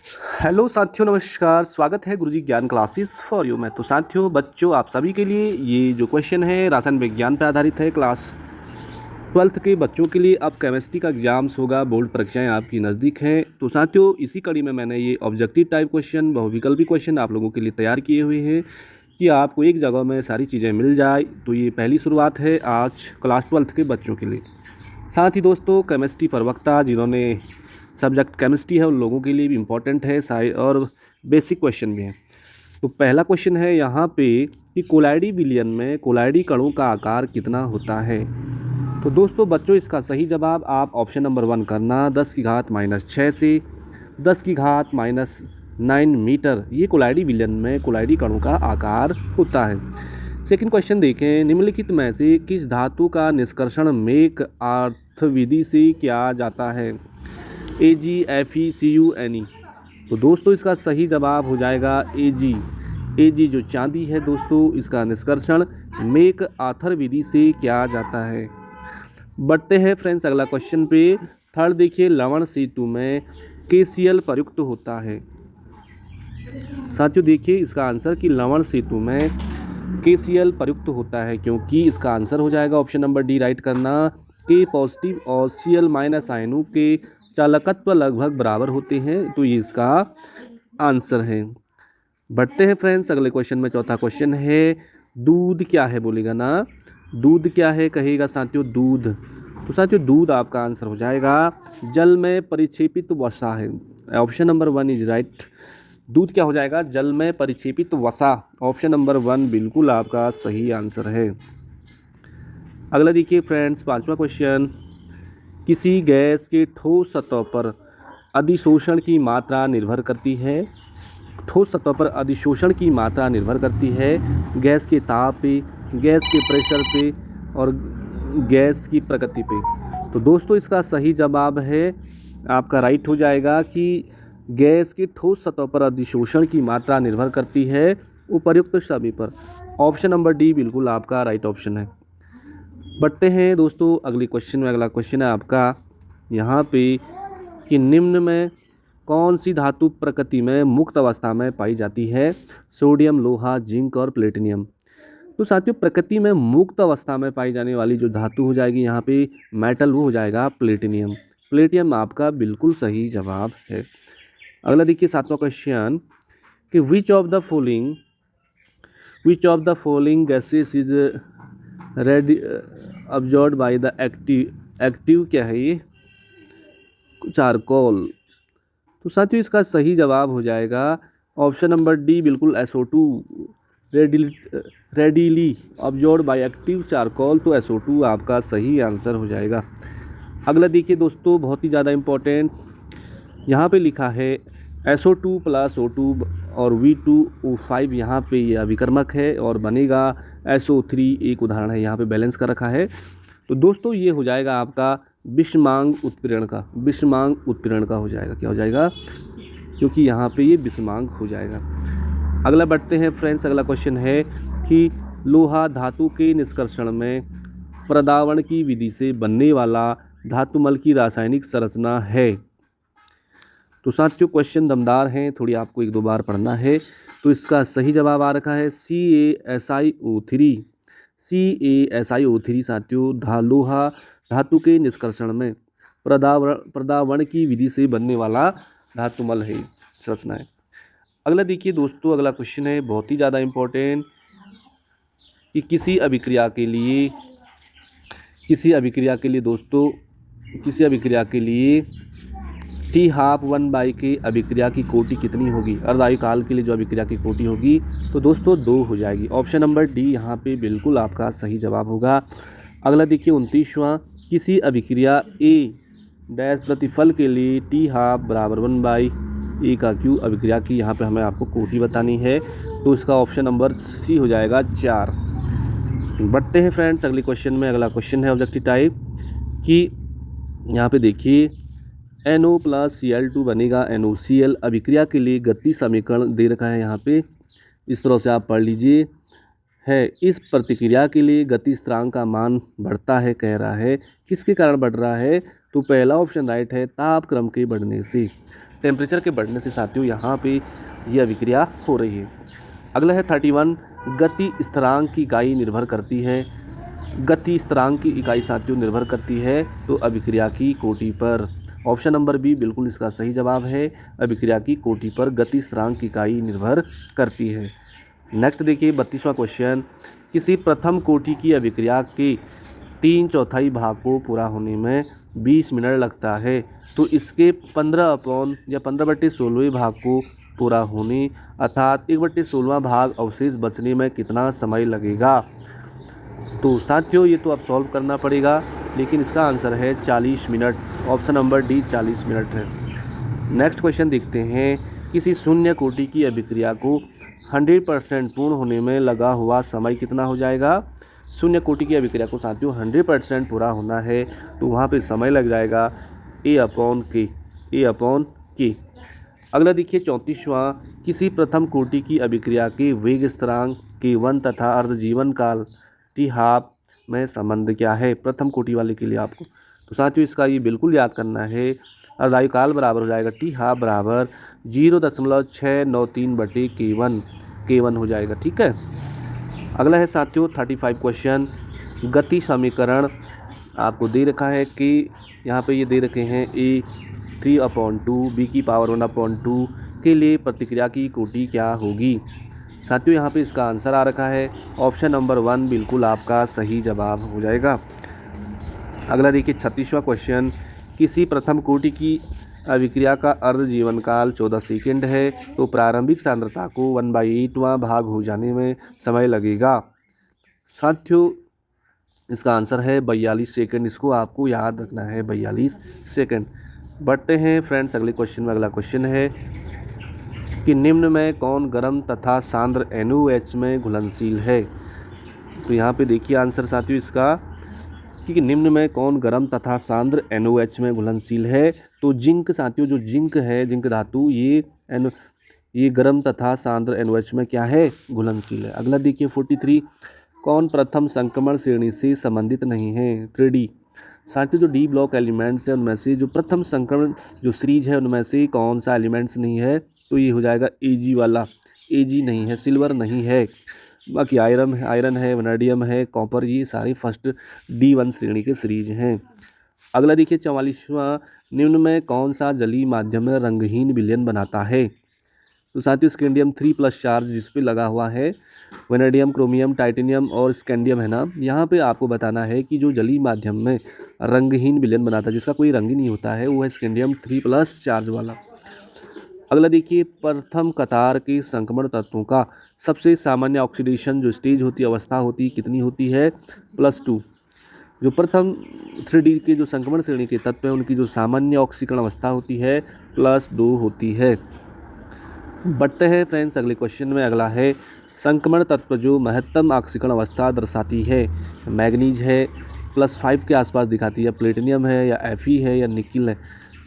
Hello साथियों, नमस्कार। स्वागत है गुरुजी ज्ञान क्लासेस फॉर यू में। तो साथियों, बच्चों, आप सभी के लिए ये जो क्वेश्चन है रसायन विज्ञान पर आधारित है। क्लास 12th के बच्चों के लिए अब केमिस्ट्री का एग्जाम्स होगा, बोर्ड परीक्षाएं आपकी नज़दीक हैं। तो साथियों, इसी कड़ी में मैंने ये ऑब्जेक्टिव टाइप क्वेश्चन, बहुविकल्पी क्वेश्चन आप लोगों के लिए तैयार किए हुए हैं कि आपको एक जगह में सारी चीज़ें मिल जाए। तो ये पहली शुरुआत है आज क्लास 12th के बच्चों के लिए। साथ ही दोस्तों, केमिस्ट्री प्रवक्ता जिन्होंने सब्जेक्ट केमिस्ट्री है उन लोगों के लिए भी इम्पोर्टेंट है और बेसिक क्वेश्चन भी हैं। तो पहला क्वेश्चन है यहाँ पे कि कोलाइडी विलयन में कोलाइडी कणों का आकार कितना होता है। तो दोस्तों बच्चों, इसका सही जवाब आप ऑप्शन नंबर 1 करना, 10 की घात -6 से 10 की घात -9 मीटर। ये कोलाइडी विलयन में कोलाइडी कणों का आकार होता है। सेकंड क्वेश्चन देखें, निम्नलिखित में से किस धातु का निष्कर्षण मेक अर्थ विधि से किया जाता है। AgFeCuNe। तो दोस्तों इसका सही जवाब हो जाएगा Ag जो चांदी है दोस्तों, इसका निष्कर्षण मेक आर्थर विधि से किया जाता है। बढ़ते हैं फ्रेंड्स अगला क्वेश्चन पे। थर्ड देखिए, लवण सेतु में KCl प्रयुक्त होता है। साथियों देखिए इसका आंसर कि लवण सेतु में KCl प्रयुक्त होता है, क्योंकि इसका आंसर हो जाएगा ऑप्शन नंबर डी राइट करना। K पॉजिटिव और Cl- आयनों के चालकत्व लगभग बराबर होते हैं, तो ये इसका आंसर है। बढ़ते हैं फ्रेंड्स अगले क्वेश्चन में। चौथा क्वेश्चन है, दूध क्या है बोलेगा ना। दूध क्या है कहेगा साथियों, दूध। तो साथियों दूध आपका आंसर हो जाएगा जल में परिक्षेपित वसा है। Option number 1 is right. दूध क्या हो जाएगा, जल में परिक्षेपित वसा। ऑप्शन नंबर 1 बिल्कुल आपका सही आंसर है। अगला देखिए फ्रेंड्स, पांचवा क्वेश्चन, किसी गैस के ठोस सतह पर अधिशोषण की मात्रा निर्भर करती है। ठोस सतह पर अधिशोषण की मात्रा निर्भर करती है गैस के ताप पे, गैस के प्रेशर पे और गैस की प्रकृति पे। तो दोस्तों इसका सही जवाब है आपका राइट हो जाएगा कि गैस की ठोस सतह पर अधिशोषण की मात्रा निर्भर करती है उपर्युक्त सभी पर। ऑप्शन नंबर डी बिल्कुल आपका राइट ऑप्शन है। बढ़ते हैं दोस्तों अगली क्वेश्चन में। अगला क्वेश्चन है आपका यहाँ पे कि निम्न में कौन सी धातु प्रकृति में मुक्त अवस्था में पाई जाती है। सोडियम, लोहा, जिंक और प्लेटिनियम। तो साथियों प्रकृति में मुक्त अवस्था में पाई जाने वाली जो धातु हो जाएगी यहाँ पे मेटल, वो हो जाएगा प्लेटिनियम। प्लेटिनियम आपका बिल्कुल सही जवाब है। अगला देखिए सातवां क्वेश्चन कि which of the following gases is red absorb by the active क्या है ये, चारकोल। तो साथियों इसका सही जवाब हो जाएगा ऑप्शन नंबर डी बिल्कुल SO2 readily absorb by active charcoal. तो SO2 आपका सही आंसर हो जाएगा। अगला देखिए दोस्तों बहुत ही ज़्यादा इम्पोर्टेंट, यहाँ पे लिखा है SO2 + O2 और V2O5। यहाँ पे ये अभिकर्मक है और बनेगा SO3। एक उदाहरण है यहाँ पे बैलेंस कर रखा है। तो दोस्तों ये हो जाएगा आपका विषमांग उत्प्रेरण का हो जाएगा। क्या हो जाएगा, क्योंकि यहाँ पे ये विषमांग हो जाएगा। अगला बढ़ते हैं फ्रेंड्स, अगला क्वेश्चन है कि लोहा धातु के निष्कर्षण में प्रदावण की विधि से बनने वाला धातुमल की रासायनिक संरचना है। तो साथियों क्वेश्चन दमदार हैं, थोड़ी आपको 1-2 बार पढ़ना है। तो इसका सही जवाब आ रखा है CaSiO3। साथियों लोहा धातु के निष्कर्षण में प्रदावण की विधि से बनने वाला धातुमल है, संरचना है। अगला देखिए दोस्तों, अगला क्वेश्चन है बहुत ही ज़्यादा इम्पोर्टेंट कि किसी अभिक्रिया के लिए T12 अभिक्रिया की कोटि कितनी होगी। अर्धआयु काल के लिए जो अभिक्रिया की कोटि होगी तो दोस्तों 2 हो जाएगी। ऑप्शन नंबर डी यहाँ पे बिल्कुल आपका सही जवाब होगा। अगला देखिए 29वां, किसी अभिक्रिया A डैश प्रतिफल के लिए T12 = 1/A³ अभिक्रिया की यहाँ पे हमें आपको कोटि बतानी है। तो इसका ऑप्शन नंबर सी हो जाएगा 4। बढ़ते हैं फ्रेंड्स अगले क्वेश्चन में। अगला क्वेश्चन है ऑब्जेक्टिव टाइप कि यहाँ पे देखिए NO + Cl2 बनेगा NOCl। अभिक्रिया के लिए गति समीकरण दे रखा है यहाँ पे, इस तरह से आप पढ़ लीजिए है। इस प्रतिक्रिया के लिए गति स्थिरांक का मान बढ़ता है, कह रहा है किसके कारण बढ़ रहा है। तो पहला ऑप्शन राइट है, तापक्रम के बढ़ने से। टेम्परेचर के बढ़ने से साथियों यहाँ पे यह अभिक्रिया हो रही है। अगला है 31, गति स्थिरांक की इकाई निर्भर करती है। गति स्थिरांक की इकाई साथियों निर्भर करती है तो अभिक्रिया की कोटि पर। ऑप्शन नंबर बी बिल्कुल इसका सही जवाब है। अभिक्रिया की कोटि पर गति स्थिरांक की इकाई निर्भर करती है। नेक्स्ट देखिए 32वां क्वेश्चन, किसी प्रथम कोटि की अभिक्रिया के 3/4 भाग को पूरा होने में 20 मिनट लगता है तो इसके 15/16 भाग को पूरा होने अर्थात 1/16 भाग अवशेष बचने में कितना समय लगेगा। तो साथियों ये तो अब सॉल्व करना पड़ेगा, लेकिन इसका आंसर है 40 minute. Option number D 40 minute है। नेक्स्ट क्वेश्चन देखते हैं, किसी शून्य कोटि की अभिक्रिया को 100% पूर्ण होने में लगा हुआ समय कितना हो जाएगा। शून्य कोटि की अभिक्रिया को साथियों 100% पूरा होना है तो वहाँ पे समय लग जाएगा A/K। अगला देखिए 34वां, किसी प्रथम कोटि की अभिक्रिया के वेग स्थिरांक K1 तथा अर्धजीवन काल T½ में संबंध क्या है। प्रथम कोटि वाले के लिए आपको तो साथियों इसका ये बिल्कुल याद करना है। अर्धायुकाल बराबर हो जाएगा T½ बराबर 0.693/K1 K1 हो जाएगा। ठीक है। अगला है साथियों 35 क्वेश्चन, गति समीकरण आपको दे रखा है कि यहाँ पे ये दे रखे हैं A 3/2 B की पावर 1/2 के लिए प्रतिक्रिया की कोटि क्या होगी। साथियों यहाँ पे इसका आंसर आ रखा है। ऑप्शन नंबर 1 बिल्कुल आपका सही जवाब हो जाएगा। अगला देखिए 36वां क्वेश्चन, किसी प्रथम कोटि की अभिक्रिया का अर्ध जीवन काल 14 सेकेंड है तो प्रारंभिक सांद्रता को 1/8वां भाग हो जाने में समय लगेगा। साथियों इसका आंसर है 42 सेकेंड। इसको आपको याद रखना है 42 सेकेंड। बढ़ते हैं फ्रेंड्स अगले क्वेश्चन में। अगला क्वेश्चन है कि निम्न में कौन गर्म तथा सांद्र NaOH में घुलनशील है। तो यहाँ पे देखिए आंसर साथियों इसका कि निम्न में कौन गर्म तथा सांद्र NaOH में घुलनशील है। तो जिंक साथियों, जो जिंक है, जिंक धातु, ये गर्म तथा सांद्र NaOH में क्या है, घुलनशील है। अगला देखिए 43, कौन प्रथम संक्रमण श्रेणी से संबंधित नहीं है। 3D साथियों जो डी ब्लॉक एलिमेंट्स है उनमें से जो प्रथम संक्रमण जो सीरीज है उनमें से कौन सा एलिमेंट्स नहीं है। तो ये हो जाएगा Ag वाला। Ag नहीं है, सिल्वर नहीं है, बाकी आयरन है, वैनेडियम है, कॉपर, ये सारे फर्स्ट D1 श्रेणी के सीरीज हैं। अगला देखिए 44वां, निम्न में कौन सा जलीय माध्यम में रंगहीन विलयन बनाता है। तो साथियों स्कैंडियम 3+ चार्ज जिस पे लगा हुआ है, वैनेडियम, क्रोमियम, टाइटेनियम और स्कैंडियम है ना, यहाँ पे आपको बताना है कि जो जलीय माध्यम में रंगहीन विलयन बनाता है, जिसका कोई रंग ही नहीं होता है, वो है स्कैंडियम 3+ चार्ज वाला। अगला देखिए प्रथम कतार के संक्रमण तत्वों का सबसे सामान्य ऑक्सीडेशन जो स्टेज होती है, अवस्था होती है, कितनी होती है, +2। जो प्रथम 3D के जो संक्रमण श्रेणी के तत्व हैं उनकी जो सामान्य ऑक्सीकरण अवस्था होती है +2 होती है। बढ़ते हैं फ्रेंड्स अगले क्वेश्चन में। अगला है संक्रमण तत्व जो महत्तम ऑक्सीकरण अवस्था दर्शाती है। मैग्नीज है, +5 के आसपास दिखाती है, प्लेटिनियम है या Fe है या निकिल है।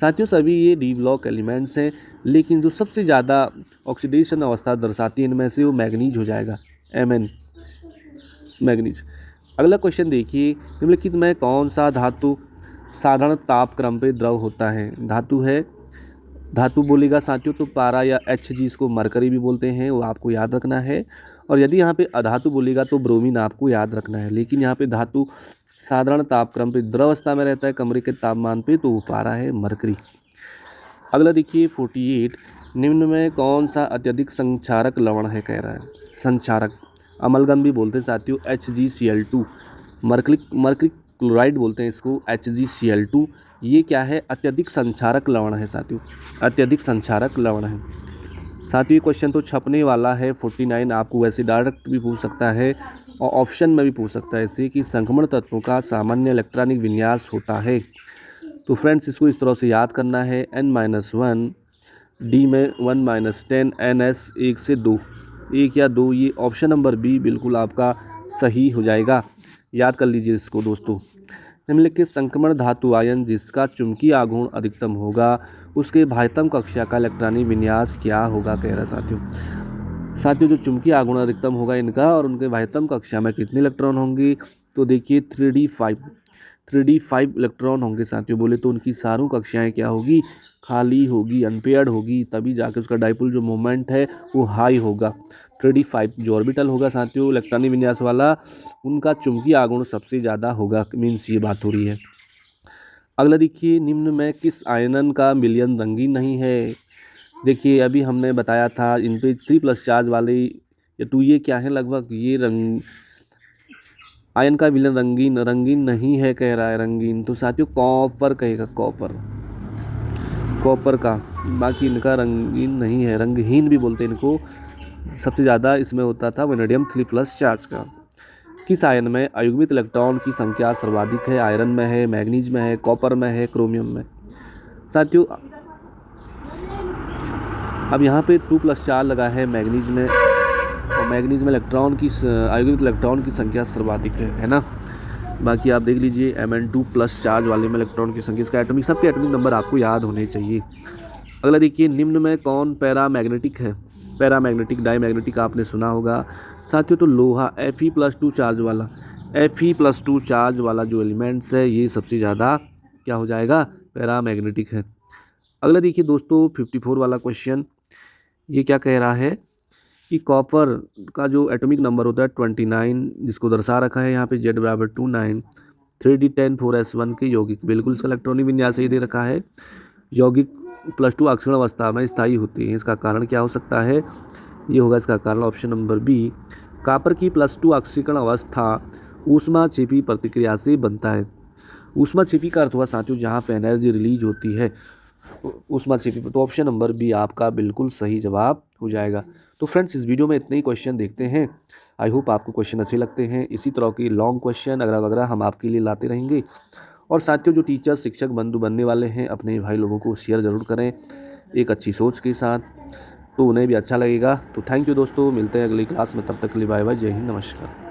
साथियों सभी ये डी ब्लॉक एलिमेंट्स हैं, लेकिन जो सबसे ज़्यादा ऑक्सीडेशन अवस्था दर्शाती है इनमें से वो मैग्नीज हो जाएगा, Mn मैग्नीज। अगला क्वेश्चन देखिए, निम्नलिखित में कौन सा धातु साधारण तापक्रम पे द्रव होता है। धातु बोलेगा साथियों तो पारा या Hg, इसको मरकरी भी बोलते हैं, वो आपको याद रखना है। और यदि यहाँ पे अधातु बोलेगा तो ब्रोमीन आपको याद रखना है। लेकिन यहाँ पे धातु साधारण तापक्रम पे द्रवस्था में रहता है कमरे के तापमान पे, तो वो पारा है, मरकरी। अगला देखिए 48, निम्न में कौन सा अत्यधिक संक्षारक लवण है, कह रहा है। संक्षारक अमलगम भी बोलते हैं साथियों, HgCl2। मर्करी क्लोराइड बोलते हैं इसको, HgCl2। ये क्या है, अत्यधिक संक्षारक लवण है साथियों, अत्यधिक संक्षारक लवण है। साथियों ये क्वेश्चन तो छपने वाला है 49, आपको वैसे डायरेक्ट भी पूछ सकता है और ऑप्शन में भी पूछ सकता है इससे कि संक्रमण तत्वों का सामान्य इलेक्ट्रॉनिक विन्यास होता है। तो फ्रेंड्स इसको इस तरह से याद करना है, N-1 D में 1 - 10 NS 1 से 2, 1 या 2, ये ऑप्शन नंबर बी बिल्कुल आपका सही हो जाएगा। याद कर लीजिए इसको दोस्तों। निम्नलिखित संक्रमण धातु आयन जिसका चुंबकीय आघूर्ण अधिकतम होगा उसके बाह्यतम कक्षा का इलेक्ट्रॉनिक विन्यास क्या होगा, कह रहा है साथियों जो चुंबकीय आघूर्ण अधिकतम होगा इनका और उनके बाह्यतम कक्षा में कितने इलेक्ट्रॉन होंगे। तो देखिए 3d5 3d5 इलेक्ट्रॉन होंगे साथियों, बोले तो उनकी सारों कक्षाएं क्या होगी, खाली होगी, अनपेयर्ड होगी, तभी जाके उसका डाइपोल जो मोमेंट है वो हाई होगा। 3d5 जो ऑर्बिटल होगा साथियों इलेक्ट्रॉनिक विन्यास वाला, उनका चुंबकीय आघूर्ण सबसे ज़्यादा होगा, मीन्स ये बात हो रही है। अगला देखिए, निम्न में किस आयनन का विलयन रंगीन नहीं है। देखिए अभी हमने बताया था इन पे 3+ चार्ज वाले या 2 ये क्या है, लगभग ये रंग आयन का विलयन रंगीन नहीं है कह रहा है, रंगीन तो साथियों कॉपर कहेगा, कॉपर का, बाकी इनका रंगीन नहीं है, रंगहीन भी बोलते हैं इनको। सबसे ज़्यादा इसमें होता था वेनेडियम 3+ चार्ज का। किस आयन में अयुग्मित इलेक्ट्रॉन की संख्या सर्वाधिक है, आयरन में है, मैग्नीज में है, कॉपर में है, क्रोमियम में। साथियों अब यहाँ पे 2+ चार्ज लगा है मैग्नीज में, और मैग्नीज में इलेक्ट्रॉन की अयुग्मित इलेक्ट्रॉन की संख्या सर्वाधिक है ना। बाकी आप देख लीजिए Mn2+ चार्ज वाले में इलेक्ट्रॉन की संख्या, इसका एटॉमिक, सबके एटॉमिक नंबर आपको याद होने चाहिए। अगला देखिए, निम्न में कौन पैरामैग्नेटिक है। पैरामैग्नेटिक, डाईमैग्नेटिक आपने सुना होगा साथियों, तो लोहा Fe+2 चार्ज वाला, Fe+2 चार्ज वाला जो एलिमेंट्स है ये सबसे ज़्यादा क्या हो जाएगा, पैरामैग्नेटिक है। अगला देखिए दोस्तों 54 वाला क्वेश्चन, ये क्या कह रहा है कि कॉपर का जो एटॉमिक नंबर होता है 29, जिसको दर्शा रखा है यहाँ पे Z=29, 3d10 4s1 के यौगिक, बिल्कुल इसका इलेक्ट्रॉनिक विन्यास ही दे रखा है, यौगिक +2 अक्षीण अवस्था में स्थायी होती है। इसका कारण क्या हो सकता है, ये होगा इसका कारण ऑप्शन नंबर बी, कॉपर की +2 अक्षीण अवस्था ऊष्माक्षेपी प्रतिक्रिया से बनता है। ऊष्माक्षेपी का अर्थ हुआ साथियों जहाँ पे एनर्जी रिलीज होती है ऊष्माक्षेपी, तो ऑप्शन नंबर बी आपका बिल्कुल सही जवाब हो जाएगा। तो फ्रेंड्स इस वीडियो में इतने ही क्वेश्चन देखते हैं, आई होप आपको क्वेश्चन अच्छे लगते हैं। इसी तरह की लॉन्ग क्वेश्चन अगला वगैरह हम आपके लिए लाते रहेंगे। और साथियों जो टीचर शिक्षक बंधु बनने वाले हैं अपने भाई लोगों को शेयर ज़रूर करें एक अच्छी सोच के साथ, तो उन्हें भी अच्छा लगेगा। तो थैंक यू दोस्तों, मिलते हैं अगली क्लास में, तब तक के लिए बाय बाय, जय हिंद, नमस्कार।